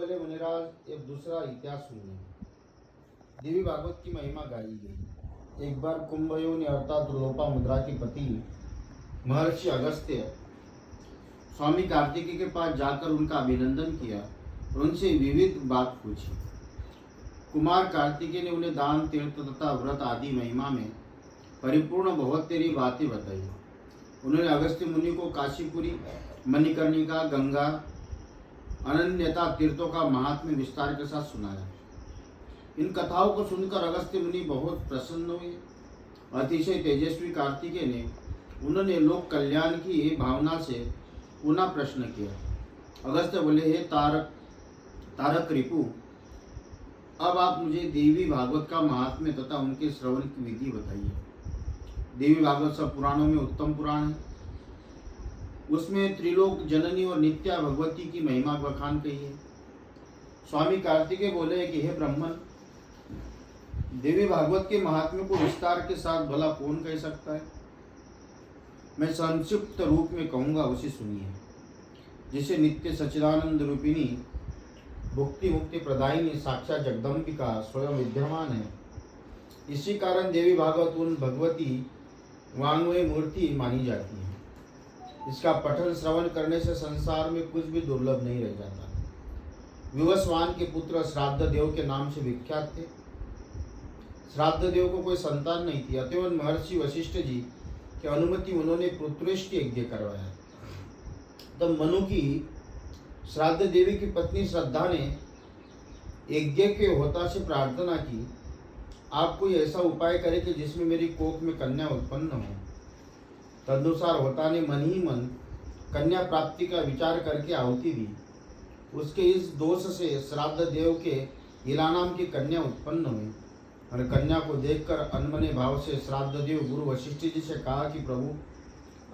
बोले, मुनिराज एक दूसरा इतिहास सुनिए। देवी भागवत की महिमा गाई गई। एक बार कुंभयोनि अर्थात लोपामुद्रा के पति महर्षि अगस्त्य स्वामी कार्तिकेय के पास जाकर उनका अभिनंदन किया और उनसे विविध बात पूछी। कुमार कार्तिकेय ने उन्हें दान, तीर्थ तथा व्रत आदि महिमा में परिपूर्ण बहुत तेरी बातें बताई। उन्होंने अगस्त्य मुनि को काशीपुरी, मणिकर्णिका, गंगा, अनन्यता तीर्थों का महात्म्य विस्तार के साथ सुनाया। इन कथाओं को सुनकर अगस्त्य मुनि बहुत प्रसन्न हुए। अतिशय तेजस्वी कार्तिकेय ने उन्होंने लोक कल्याण की भावना से पुनः प्रश्न किया। अगस्त्य बोले, हे तारक रिपु, अब आप मुझे देवी भागवत का महात्म्य तथा उनके श्रवण की विधि बताइए। देवी भागवत सब पुराणों में उत्तम पुराण है। उसमें त्रिलोक जननी और नित्या भगवती की महिमा बखान कही है। स्वामी कार्तिकेय बोले कि हे ब्राह्मण, देवी भागवत के महात्म्य को विस्तार के साथ भला कौन कह सकता है। मैं संक्षिप्त रूप में कहूंगा, उसे सुनिए। जिसे नित्य सच्चिदानंद रूपिणी भुक्ति मुक्ति प्रदायिनी साक्षात जगदम्बिका स्वयं विद्यमान है, इसी कारण देवी भागवत उन भगवती वांग्मय मूर्ति मानी जाती है। इसका पठन श्रवण करने से संसार में कुछ भी दुर्लभ नहीं रह जाता। विवस्वान के पुत्र श्राद्ध देव के नाम से विख्यात थे। श्राद्ध देव को कोई संतान नहीं थी, अतएव महर्षि वशिष्ठ जी की अनुमति उन्होंने पुत्रेष्टि यज्ञ करवाया। तब मनु की श्राद्ध देवी की पत्नी श्रद्धा ने यज्ञ के होता से प्रार्थना की, आप कोई ऐसा उपाय करें कि जिसमें मेरी कोख में कन्या उत्पन्न हो। तदनुसार होता ने मन ही मन कन्या प्राप्ति का विचार करके आहुति दी। उसके इस दोष से श्राद्ध देव के इला नाम की कन्या उत्पन्न हुई और कन्या को देखकर अनमने भाव से श्राद्ध देव गुरु वशिष्ठ जी से कहा कि प्रभु,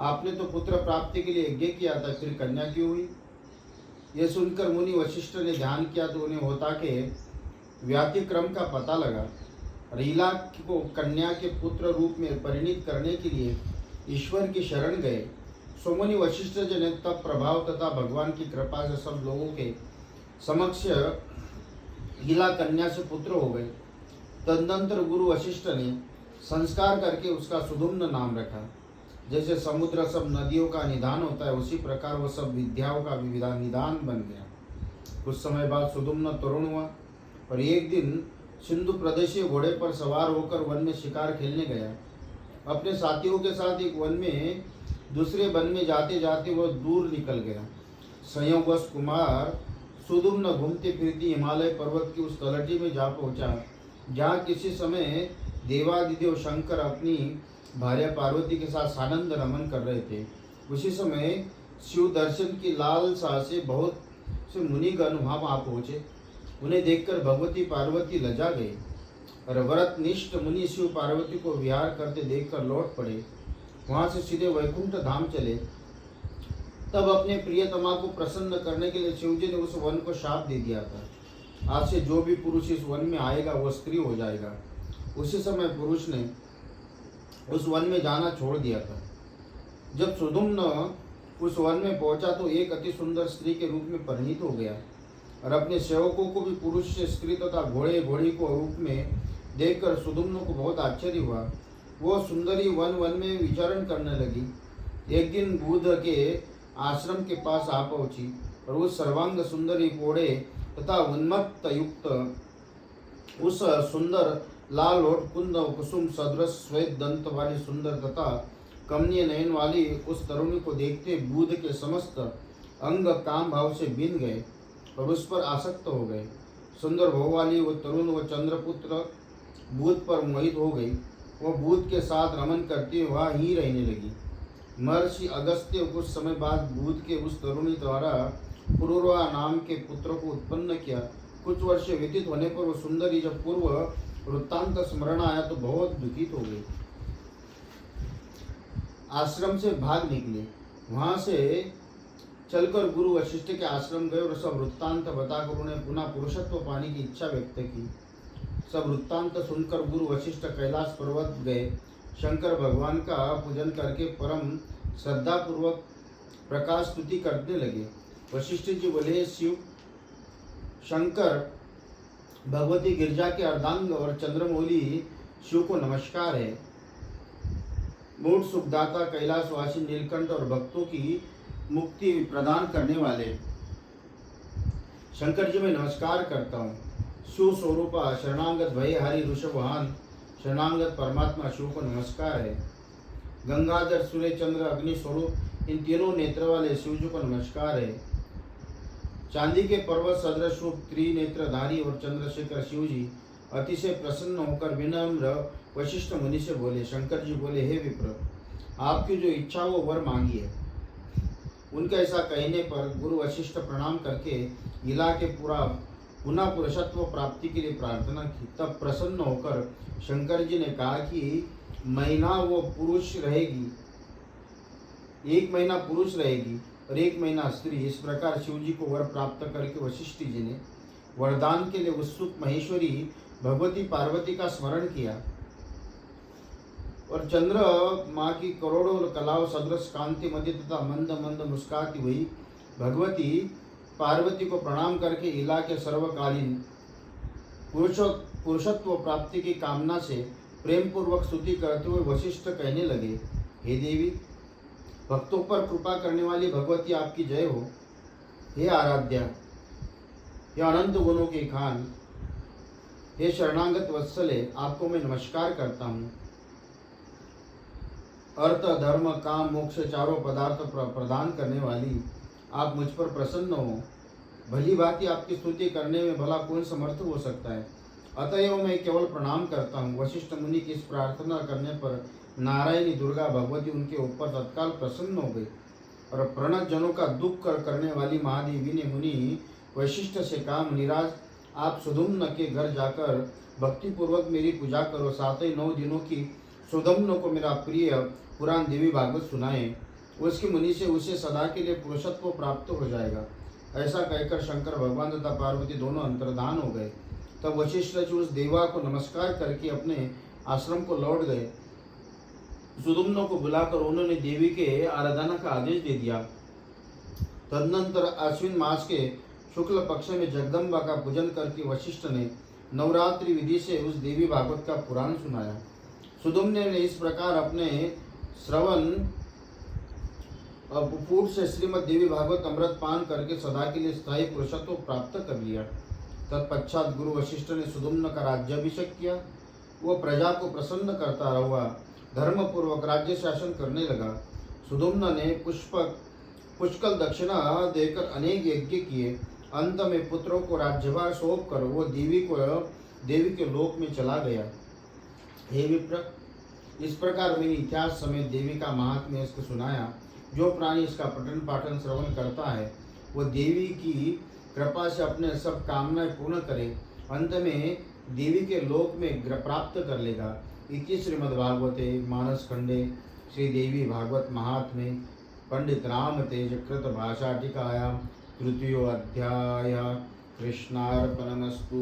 आपने तो पुत्र प्राप्ति के लिए यज्ञ किया था, फिर कन्या क्यों हुई। यह सुनकर मुनि वशिष्ठ ने ध्यान किया तो उन्हें होता के व्यातिक्रम का पता लगा। रीला को कन्या के पुत्र रूप में परिणित करने के लिए ईश्वर की शरण गए। सोमुनि वशिष्ठ जी ने तब प्रभाव तथा भगवान की कृपा से सब लोगों के समक्ष हीला कन्या से पुत्र हो गए। तदनंतर गुरु वशिष्ठ ने संस्कार करके उसका सुधुम्न नाम रखा। जैसे समुद्र सब नदियों का निधान होता है, उसी प्रकार वह सब विद्याओं का निधान बन गया। कुछ समय बाद सुधुम्न तरुण हुआ और एक दिन सिंधु प्रदेशीय घोड़े पर सवार होकर वन में शिकार खेलने गया। अपने साथियों के साथ एक वन में दूसरे वन में जाते जाते वह दूर निकल गया। संयोगवश कुमार सुधुम्न घूमते फिरते हिमालय पर्वत की उस तलहटी में जा पहुंचा, जहाँ किसी समय देवादिदेव शंकर अपनी भार्या पार्वती के साथ सानंद रमन कर रहे थे। उसी समय शिव दर्शन की लालसा से बहुत से मुनिगण वहाँ पहुँचे। उन्हें देखकर भगवती पार्वती लजा गई और व्रतनिष्ठ मुनि शिव पार्वती को विहार करते देखकर लौट पड़े। वहाँ से सीधे वैकुंठ धाम चले। तब अपने प्रियतमा को प्रसन्न करने के लिए शिवजी ने उस वन को शाप दे दिया था, आज से जो भी पुरुष इस वन में आएगा वह स्त्री हो जाएगा। उसी समय पुरुष ने उस वन में जाना छोड़ दिया था। जब सुधुम्न उस वन में पहुंचा तो एक अति सुंदर स्त्री के रूप में परिणित हो गया और अपने सेवकों को भी पुरुष से स्त्री तथा घोड़े घोड़ी को रूप में देखकर सुधुम्न को बहुत आश्चर्य हुआ। वो सुंदरी वन वन में विचरण करने लगी। एक दिन बुध के आश्रम के पास आ पहुंची और उस सर्वांग सुंदरी घोड़े तथा उन्मत्त युक्त उस सुंदर लाल होठ कुंद कुसुम सदृश श्वेत दंत वाली सुंदर तथा कमनीय नयन वाली उस तरुणी को देखते बुध के समस्त अंग काम भाव से बीन गए और उस पर आसक्त हो गए। सुंदर भाव वाली वो तरुण व चंद्रपुत्र बुध पर मोहित हो गई। वो बुध के साथ रमन करती वहाँ ही रहने लगी। महर्षि अगस्त्य कुछ समय बाद बुध के उस तरुणी द्वारा पुरुरवा नाम के पुत्र को उत्पन्न किया। कुछ वर्ष व्यतीत होने पर वो सुंदरी जब पूर्व वृत्तांत स्मरण आया तो बहुत दुखित हो गई। आश्रम से भाग निकले। वहां से चलकर गुरु वशिष्ठ के आश्रम गए और सब वृत्तांत बताकर उन्हें पुनः पुरुषत्व पाने की इच्छा व्यक्त की। सब वृत्तांत सुनकर गुरु वशिष्ठ कैलाश पर्वत गए। शंकर भगवान का पूजन करके परम श्रद्धापूर्वक प्रकाश स्तुति करने लगे। वशिष्ठ जी बोले, शिव शंकर भगवती गिरजा के अर्धांग और चंद्रमौली शिव को नमस्कार है। मूढ़ सुखदाता कैलाशवासी नीलकंठ और भक्तों की मुक्ति प्रदान करने वाले शंकर जी मैं नमस्कार करता हूँ। शिव स्वरूपा शरणांगत भयहारी ऋषभवाहन शरणांगत परमात्मा शिव को नमस्कार है। गंगाधर सूर्य चंद्र अग्नि स्वरूप इन तीनों नेत्र वाले शिव जी को नमस्कार है। चांदी के पर्वत सदृश रूप त्रिनेत्रधारी और चंद्रशेखर शिव जी अतिशय प्रसन्न होकर विनम्र वशिष्ठ मुनि से बोले। शंकर जी बोले, हे विप्र, आपकी जो इच्छा वो वर मांगिए। उनका ऐसा कहने पर गुरु वशिष्ठ प्रणाम करके इला के पुनः पुरुषत्व प्राप्ति के लिए प्रार्थना की। तब प्रसन्न होकर शंकर जी ने कहा कि महीना वो पुरुष रहेगी, 1 महीना पुरुष रहेगी और 1 महीना स्त्री। इस प्रकार शिव जी को वर प्राप्त करके वशिष्ठ जी ने वरदान के लिए उत्सुक महेश्वरी भगवती पार्वती का स्मरण किया और चंद्र माँ की करोड़ों कलाओं सदृश कांति मध्य तथा मंद मंद मुस्काती हुई भगवती पार्वती को प्रणाम करके इला के सर्वकालीन पुरुषत्व प्राप्ति की कामना से प्रेम पूर्वक स्तुति करते हुए वशिष्ठ कहने लगे, हे देवी, भक्तों पर कृपा करने वाली भगवती आपकी जय हो। हे आराध्या, हे अनंत गुणों के खान, हे शरणागत वत्सले, आपको मैं नमस्कार करता हूँ। अर्थ धर्म काम मोक्ष चारों पदार्थ प्रदान करने वाली आप मुझ पर प्रसन्न हो। भली भांति आपकी स्तुति करने में भला कौन समर्थ हो सकता है। अतएव मैं केवल प्रणाम करता हूँ। वशिष्ठ मुनि की इस प्रार्थना करने पर नारायणी दुर्गा भगवती उनके ऊपर तत्काल प्रसन्न हो गई और प्रणत जनों का दुख करने वाली महादेवी ने मुनि वशिष्ठ से कहा, मुनिराज, आप सुधुम्न के घर जाकर भक्ति पूर्वक मेरी पूजा करो। साथ ही 9 दिनों की सुधुम्न को मेरा प्रिय पुराण देवी भागवत सुनाए। उसकी मुनि से उसे सदा के लिए पुरुषत्व प्राप्त हो जाएगा। ऐसा कहकर शंकर भगवान तथा पार्वती दोनों अंतर्धान हो गए। तब वशिष्ठ जी उस देवा को नमस्कार करके अपने आश्रम को लौट गए। सुधुम्नों को बुलाकर उन्होंने देवी के आराधना का आदेश दे दिया। तदनंतर आश्विन मास के शुक्ल पक्ष में जगदम्बा का पूजन करके वशिष्ठ ने नवरात्रि विधि से उस देवी भागवत का पुराण सुनाया। सुधुम्न ने इस प्रकार अपने श्रवण फूट से श्रीमद देवी भागवत अमृत पान करके सदा के लिए स्थायी पुरुषत्व प्राप्त कर लिया। तत्पश्चात गुरु वशिष्ठ ने सुधुम्न का राज्याभिषेक किया। वो प्रजा को प्रसन्न करता हुआ धर्म पूर्वक राज्य शासन करने लगा। सुधुम्न ने पुष्कल दक्षिणा देकर अनेक यज्ञ किए। अंत में पुत्रों को राज्यभार सौंप कर वो देवी के लोक में चला गया। हे विप्र, इस प्रकार मैंने इतिहास समेत देवी का महात्म्य इसको सुनाया। जो प्राणी इसका पठन पाठन श्रवण करता है वो देवी की कृपा से अपने सब कामनाएं पूर्ण करे, अंत में देवी के लोक में प्राप्त कर लेगा। इति श्रीमद्भागवते मानस खंडे श्री देवी भागवत महात्म्ये पंडित राम तेज कृत भाषा टीकायां तृतीयो अध्याय कृष्णार्पणमस्तु।